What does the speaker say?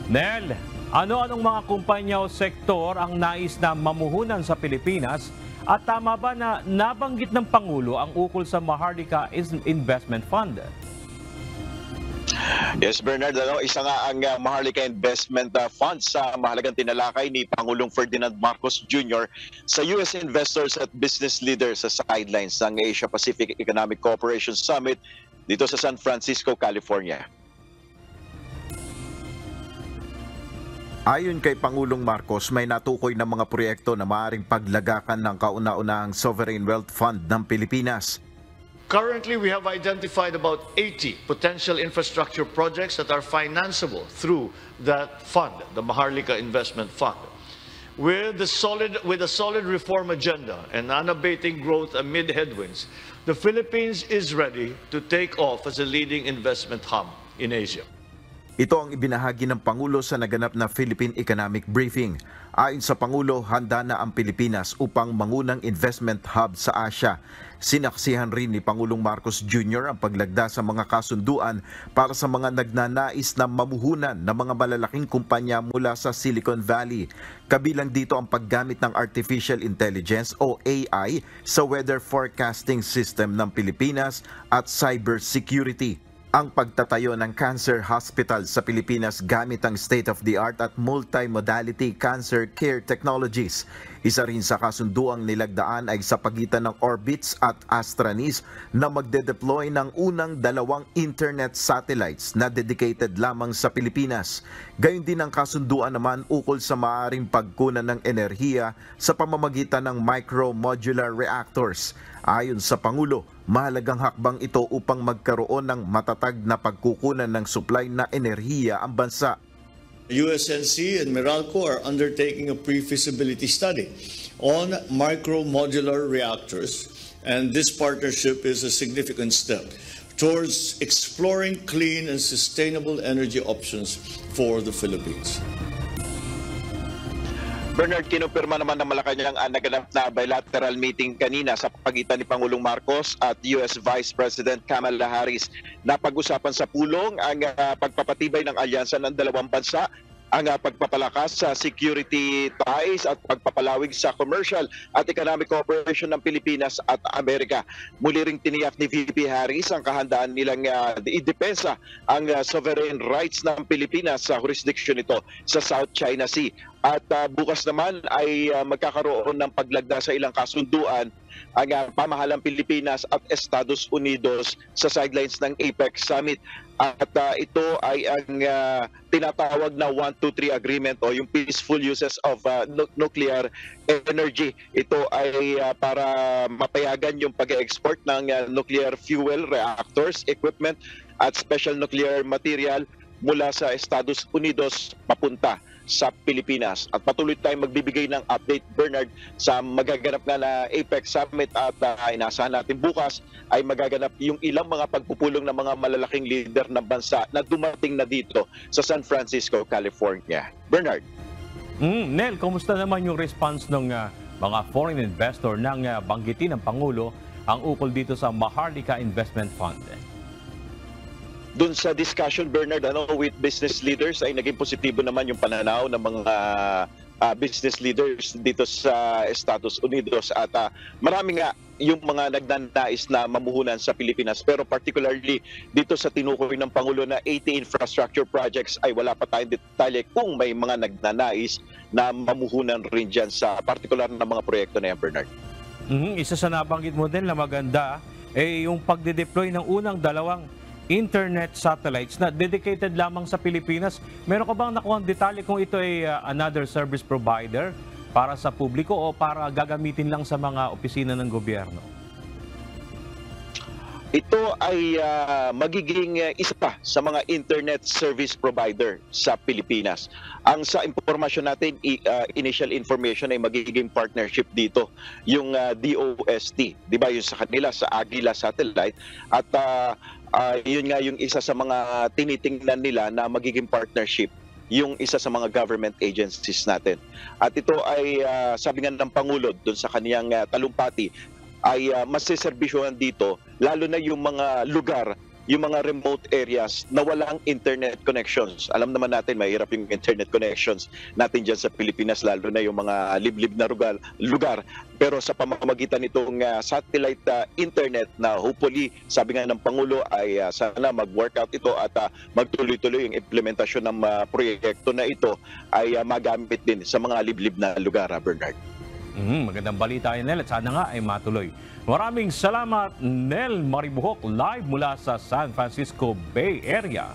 Nel, ano-anong mga kumpanya o sektor ang nais na mamuhunan sa Pilipinas at tama ba na nabanggit ng Pangulo ang ukol sa Maharlika Investment Fund? Yes, Bernard, isa nga ang Maharlika Investment Fund sa mahalagang tinalakay ni Pangulong Ferdinand Marcos Jr. sa US investors at business leaders sa sidelines ng Asia Pacific Economic Cooperation Summit dito sa San Francisco, California. Ayon kay Pangulong Marcos, may natukoy na mga proyekto na maaaring paglagakan ng kauna-unahang Sovereign Wealth Fund ng Pilipinas. Currently, we have identified about 80 potential infrastructure projects that are financeable through that fund, the Maharlika Investment Fund. With a solid reform agenda and unabating growth amid headwinds, the Philippines is ready to take off as a leading investment hub in Asia. Ito ang ibinahagi ng Pangulo sa naganap na Philippine Economic Briefing. Ayon sa Pangulo, handa na ang Pilipinas upang mangunang investment hub sa Asia. Sinaksihan rin ni Pangulong Marcos Jr. ang paglagda sa mga kasunduan para sa mga nagnanais na mamuhunan ng mga malalaking kumpanya mula sa Silicon Valley. Kabilang dito ang paggamit ng Artificial Intelligence o AI sa weather forecasting system ng Pilipinas at cybersecurity. Ang pagtatayo ng cancer hospital sa Pilipinas gamit ang state-of-the-art at multimodality cancer care technologies. Isa rin sa kasunduang nilagdaan ay sa pagitan ng Orbitz at Astranis na magde-deploy ng unang 2 internet satellites na dedicated lamang sa Pilipinas. Gayon din ang kasunduan naman ukol sa maaaring pagkunan ng enerhiya sa pamamagitan ng micro-modular reactors. Ayon sa Pangulo, mahalagang hakbang ito upang magkaroon ng matatag na pagkukunan ng supply na enerhiya ang bansa. USNC and Meralco are undertaking a pre-feasibility study on micro-modular reactors, and this partnership is a significant step towards exploring clean and sustainable energy options for the Philippines. Bernard, kinumpirma naman ng Malacanang ang naganap na bilateral meeting kanina sa pagitan ni Pangulong Marcos at US Vice President Kamala Harris na pag-usapan sa pulong ang pagpapatibay ng alyansa ng dalawang bansa, ang pagpapalakas sa security ties at pagpapalawig sa commercial at economic cooperation ng Pilipinas at Amerika. Muli ring tiniyak ni VP Harris ang kahandaan nilang idepensa ang sovereign rights ng Pilipinas sa jurisdiction nito sa South China Sea. At bukas naman ay magkakaroon ng paglagda sa ilang kasunduan ang pamahalang Pilipinas at Estados Unidos sa sidelines ng APEC Summit. At ito ay ang tinatawag na 1-2-3 agreement o yung peaceful uses of nuclear energy. Ito ay para mapayagan yung pag-export ng nuclear fuel reactors, equipment at special nuclear material mula sa Estados Unidos papunta sa Pilipinas. At patuloy tayong magbibigay ng update, Bernard, sa magaganap nga na APEC Summit at inaasahan natin bukas ay magaganap yung ilang mga pagpupulong ng mga malalaking leader ng bansa na dumating na dito sa San Francisco, California. Bernard. Nel, kumusta naman yung response ng mga foreign investor nang banggitin ng Pangulo ang ukol dito sa Maharlika Investment Fund? Doon sa discussion, Bernard, with business leaders ay naging positibo naman yung pananaw ng mga business leaders dito sa Estados Unidos at marami nga yung mga nagnanais na mamuhunan sa Pilipinas, pero particularly dito sa tinukoy ng Pangulo na 80 infrastructure projects ay wala pa tayong detalye kung may mga nagnanais na mamuhunan rin dyan sa particular na mga proyekto na yan, Bernard. Isa sa nabanggit mo din na maganda ay yung pagde-deploy ng unang 2 internet satellites na dedicated lamang sa Pilipinas. Meron ka bang nakuha ang detalye kung ito ay another service provider para sa publiko o para gagamitin lang sa mga opisina ng gobyerno? Ito ay magiging isa pa sa mga internet service provider sa Pilipinas. Ang sa impormasyon natin, initial information ay magiging partnership dito, yung DOST, di ba, yung sa kanila sa Agila Satellite, at yun nga yung isa sa mga tinitingnan nila na magiging partnership, yung isa sa mga government agencies natin. At ito ay sabi nga ng Pangulo doon sa kaniyang talumpati ay masiservisyohan dito, lalo na yung mga lugar yung mga remote areas na walang internet connections. Alam naman natin, mahirap yung internet connections natin dyan sa Pilipinas, lalo na yung mga liblib na lugar. Pero sa pamamagitan nitong satellite internet na hopefully, sabi nga ng Pangulo, ay sana mag-workout ito at magtuloy-tuloy yung implementasyon ng proyekto na ito ay magamit din sa mga liblib na lugar, Bernard. Magandang balita yan, Nel, at sana nga ay matuloy. Maraming salamat, Nel Maribuhok, live mula sa San Francisco Bay Area.